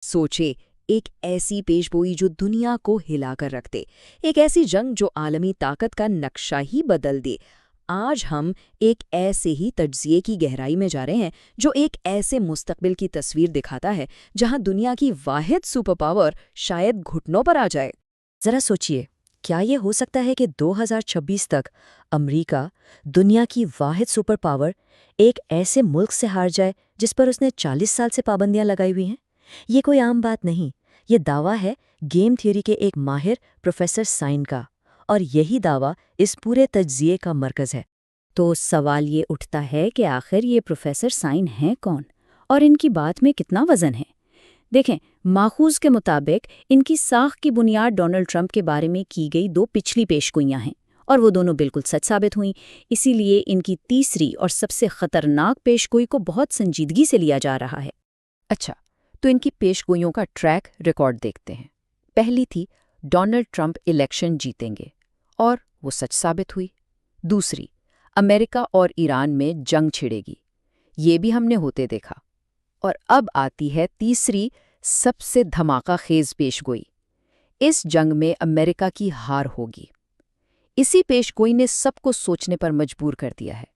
सोचे, एक ऐसी पेशगोई जो दुनिया को हिला कर रख दे, एक ऐसी जंग जो आलमी ताकत का नक्शा ही बदल दे। आज हम एक ऐसे ही तज्जिए की गहराई में जा रहे हैं जो एक ऐसे मुस्तकबिल की तस्वीर दिखाता है जहां दुनिया की वाहिद सुपर पावर शायद घुटनों पर आ जाए। जरा सोचिए, क्या ये हो सकता है कि 2026 तक अमेरिका, दुनिया की वाहिद सुपर पावर, एक ऐसे मुल्क से हार जाए जिस पर उसने 40 साल से पाबंदियां लगाई हुई हैं? ये कोई आम बात नहीं। ये दावा है गेम थ्योरी के एक माहिर प्रोफेसर साइन का, और यही दावा इस पूरे तज्जिए का मरकज़ है। तो सवाल ये उठता है कि आखिर ये प्रोफेसर साइन हैं कौन और इनकी बात में कितना वजन है। देखें, माखूज के मुताबिक इनकी साख की बुनियाद डोनाल्ड ट्रंप के बारे में की गई 2 पिछली पेशगोइयां हैं और वो दोनों बिल्कुल सच साबित हुईं। इसीलिए इनकी तीसरी और सबसे खतरनाक पेशगोई को बहुत संजीदगी से लिया जा रहा है। अच्छा, तो इनकी पेशगोइयों का ट्रैक रिकॉर्ड देखते हैं। पहली थी डोनाल्ड ट्रंप इलेक्शन जीतेंगे, और वो सच साबित हुई। दूसरी, अमेरिका और ईरान में जंग छिड़ेगी, ये भी हमने होते देखा। और अब आती है तीसरी सबसे धमाका खेज पेशगोई, इस जंग में अमेरिका की हार होगी। इसी पेशगोई ने सबको सोचने पर मजबूर कर दिया है।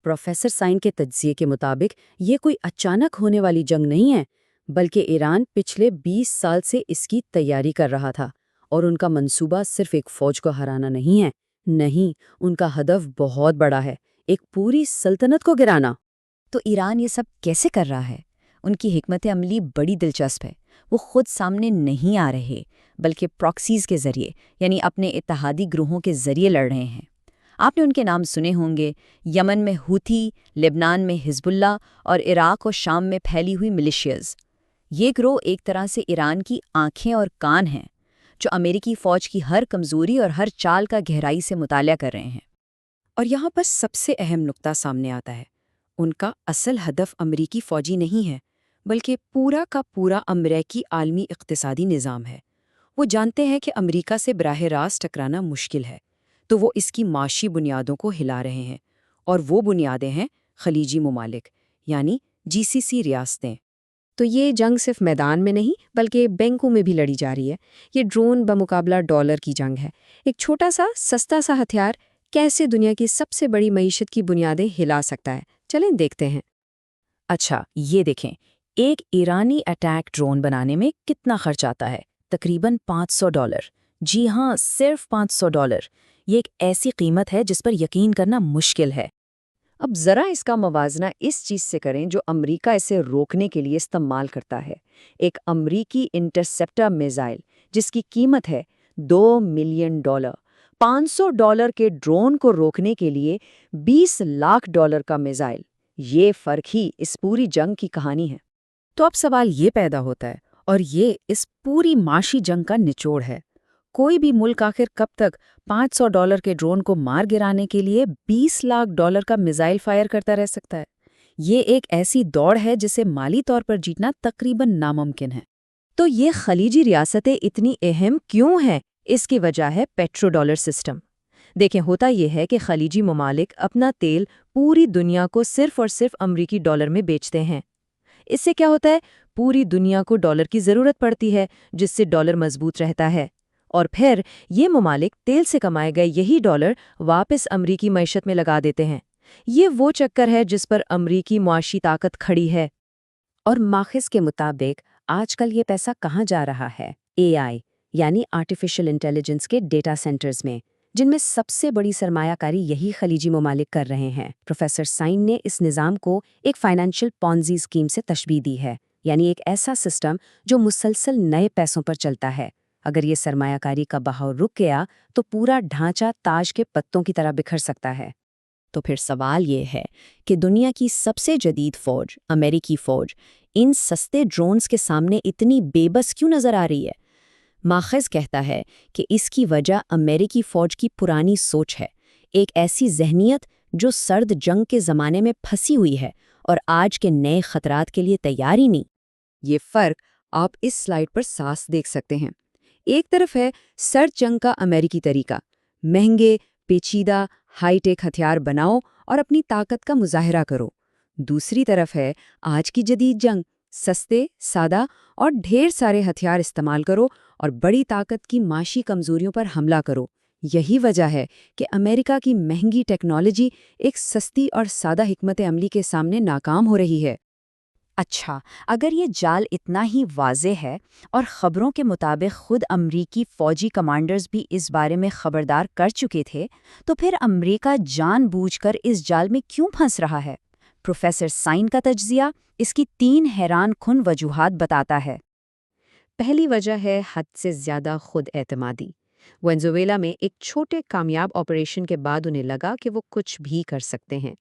प्रोफेसर साइन के तज्जिए के मुताबिक ये कोई अचानक होने वाली जंग नहीं है, बल्कि ईरान पिछले 20 साल से इसकी तैयारी कर रहा था, और उनका मंसूबा सिर्फ एक फौज को हराना नहीं है। नहीं, उनका हदफ बहुत बड़ा है, एक पूरी सल्तनत को गिराना। तो ईरान ये सब कैसे कर रहा है? उनकी हिकमत अमली बड़ी दिलचस्प है। वो खुद सामने नहीं आ रहे, बल्कि प्रॉक्सीज के जरिए, यानी अपने इत्तेहादी ग्रोहों के जरिए लड़ रहे हैं। आपने उनके नाम सुने होंगे, यमन में हूथी, लेबनान में हिजबुल्ला और इराक और शाम में फैली हुई मिलिशियाज। ये ग्रोह एक तरह से ईरान की आंखें और कान हैं, जो अमेरिकी फ़ौज की हर कमज़ोरी और हर चाल का गहराई से मुताला कर रहे हैं। और यहाँ पर सबसे अहम नुक्ता सामने आता है। उनका असल हदफ अमरीकी फ़ौजी नहीं है, बल्कि पूरा का पूरा अमरीकी आलमी इक़्तिसादी निज़ाम है। वो जानते हैं कि अमरीका से बराह रास्त टकराना मुश्किल है, तो वो इसकी माशी बुनियादों को हिला रहे हैं। और वो बुनियादें हैं खलीजी ममालिक, यानी जीसीसी रियासतें। तो ये जंग सिर्फ मैदान में नहीं, बल्कि बैंकों में भी लड़ी जा रही है। ये ड्रोन बमुकाबला डॉलर की जंग है। एक छोटा सा सस्ता सा हथियार कैसे दुनिया की सबसे बड़ी मईशत की बुनियादें हिला सकता है, चलें देखते हैं। अच्छा, ये देखें, एक ईरानी अटैक ड्रोन बनाने में कितना खर्च आता है? तकरीबन $500। जी हाँ, सिर्फ $500। ये एक ऐसी कीमत है जिस पर यकीन करना मुश्किल है। अब ज़रा इसका मवाजना इस चीज़ से करें जो अमेरिका इसे रोकने के लिए इस्तेमाल करता है। एक अमेरिकी इंटरसेप्टर मिसाइल, जिसकी कीमत है $2 मिलियन। $500 के ड्रोन को रोकने के लिए $20 लाख का मिसाइल। ये फ़र्क ही इस पूरी जंग की कहानी है। तो अब सवाल ये पैदा होता है, और ये इस पूरी माशी जंग का निचोड़ है। कोई भी मुल्क आखिर कब तक $500 के ड्रोन को मार गिराने के लिए $20 लाख का मिसाइल फायर करता रह सकता है? ये एक ऐसी दौड़ है जिसे माली तौर पर जीतना तकरीबन नामुमकिन है। तो ये खलीजी रियासतें इतनी अहम क्यों हैं? इसकी वजह है पेट्रो-डॉलर सिस्टम। देखें, होता यह है कि खलीजी ममालिक अपना तेल पूरी दुनिया को सिर्फ और सिर्फ अमरीकी डॉलर में बेचते हैं। इससे क्या होता है? पूरी दुनिया को डॉलर की ज़रूरत पड़ती है, जिससे डॉलर मजबूत रहता है। और फिर ये ममालिक तेल से कमाए गए यही डॉलर वापस अमरीकी मईशत में लगा देते हैं। ये वो चक्कर है जिस पर अमरीकी मुआशी ताकत खड़ी है। और माखिज के मुताबिक आजकल ये पैसा कहाँ जा रहा है? एआई, यानी आर्टिफिशियल इंटेलिजेंस के डेटा सेंटर्स में, जिनमें सबसे बड़ी सरमायाकारी यही खलीजी ममालिक कर रहे हैं। प्रोफेसर साइन ने इस निज़ाम को एक फाइनेंशियल पॉन्जी स्कीम से तशबीह दी है, यानी एक ऐसा सिस्टम जो मुसलसल नए पैसों पर चलता है। अगर ये सरमायाकारी का बहाव रुक गया तो पूरा ढांचा ताज के पत्तों की तरह बिखर सकता है। तो फिर सवाल ये है कि दुनिया की सबसे जदीद फौज, अमेरिकी फौज, इन सस्ते ड्रोन्स के सामने इतनी बेबस क्यों नजर आ रही है? माखज़ कहता है कि इसकी वजह अमेरिकी फौज की पुरानी सोच है, एक ऐसी जहनियत जो सर्द जंग के ज़माने में फंसी हुई है और आज के नए खतरात के लिए तैयार ही नहीं। ये फ़र्क आप इस स्लाइड पर साफ देख सकते हैं। एक तरफ है सर्द जंग का अमेरिकी तरीका, महंगे, पेचीदा, हाईटेक हथियार बनाओ और अपनी ताकत का मुजाहरा करो। दूसरी तरफ है आज की जदीद जंग, سستے، سادہ اور ڈھیر سارے ہتھیار استعمال کرو اور بڑی طاقت کی معاشی کمزوریوں پر حملہ کرو۔ یہی وجہ ہے کہ امریکہ کی مہنگی ٹیکنالوجی ایک سستی اور سادہ حکمت عملی کے سامنے ناکام ہو رہی ہے۔ اچھا، اگر یہ جال اتنا ہی واضح ہے اور خبروں کے مطابق خود امریکی فوجی کمانڈرز بھی اس بارے میں خبردار کر چکے تھے، تو پھر امریکہ جان بوجھ کر اس جال میں کیوں پھنس رہا ہے؟ پروفیسر سائن کا تجزیہ اس کی 3 حیران کن وجوہات بتاتا ہے۔ پہلی وجہ ہے حد سے زیادہ خود اعتمادی۔ وینزویلا میں ایک چھوٹے کامیاب آپریشن کے بعد انہیں لگا کہ وہ کچھ بھی کر سکتے ہیں۔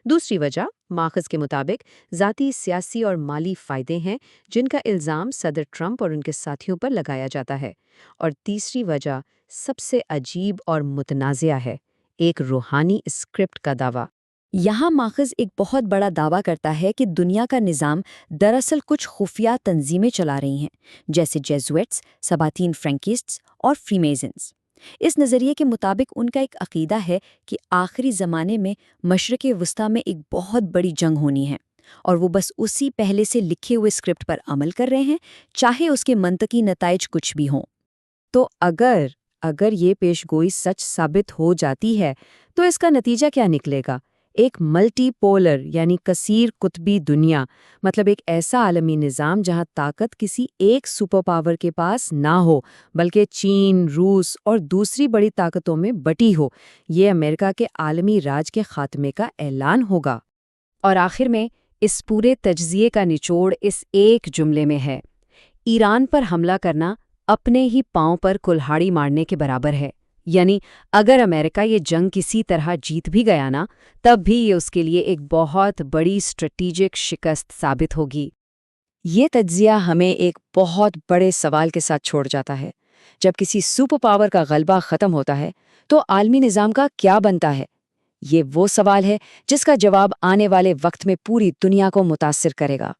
دوسری وجہ ماخذ کے مطابق ذاتی سیاسی اور مالی فائدے ہیں جن کا الزام صدر ٹرمپ اور ان کے ساتھیوں پر لگایا جاتا ہے۔ اور تیسری وجہ سب سے عجیب اور متنازعہ ہے، ایک روحانی اسکرپٹ کا دعویٰ۔ یہاں ماخذ ایک بہت بڑا دعویٰ کرتا ہے کہ دنیا کا نظام دراصل کچھ خفیہ تنظیمیں چلا رہی ہیں، جیسے جیزویٹس، سباطین فرینکسٹ اور فریمیزنز۔ اس نظریے کے مطابق ان کا ایک عقیدہ ہے کہ آخری زمانے میں مشرق وسطیٰ میں ایک بہت بڑی جنگ ہونی ہے، اور وہ بس اسی پہلے سے لکھے ہوئے اسکرپٹ پر عمل کر رہے ہیں، چاہے اس کے منطقی نتائج کچھ بھی ہوں۔ تو اگر یہ پیش گوئی سچ ثابت ہو جاتی ہے تو اس کا نتیجہ کیا نکلے گا؟ ایک ملٹی پولر یعنی کثیر قطبی دنیا، مطلب ایک ایسا عالمی نظام جہاں طاقت کسی ایک سپر پاور کے پاس نہ ہو بلکہ چین، روس اور دوسری بڑی طاقتوں میں بٹی ہو۔ یہ امریکہ کے عالمی راج کے خاتمے کا اعلان ہوگا۔ اور آخر میں اس پورے تجزیے کا نچوڑ اس ایک جملے میں ہے: ایران پر حملہ کرنا اپنے ہی پاؤں پر کلہاڑی مارنے کے برابر ہے۔ یعنی اگر امریکہ یہ جنگ کسی طرح جیت بھی گیا نا، تب بھی یہ اس کے لیے ایک بہت بڑی اسٹریٹجک شکست ثابت ہوگی۔ یہ تجزیہ ہمیں ایک بہت بڑے سوال کے ساتھ چھوڑ جاتا ہے۔ جب کسی سپر پاور کا غلبہ ختم ہوتا ہے تو عالمی نظام کا کیا بنتا ہے؟ یہ وہ سوال ہے جس کا جواب آنے والے وقت میں پوری دنیا کو متاثر کرے گا۔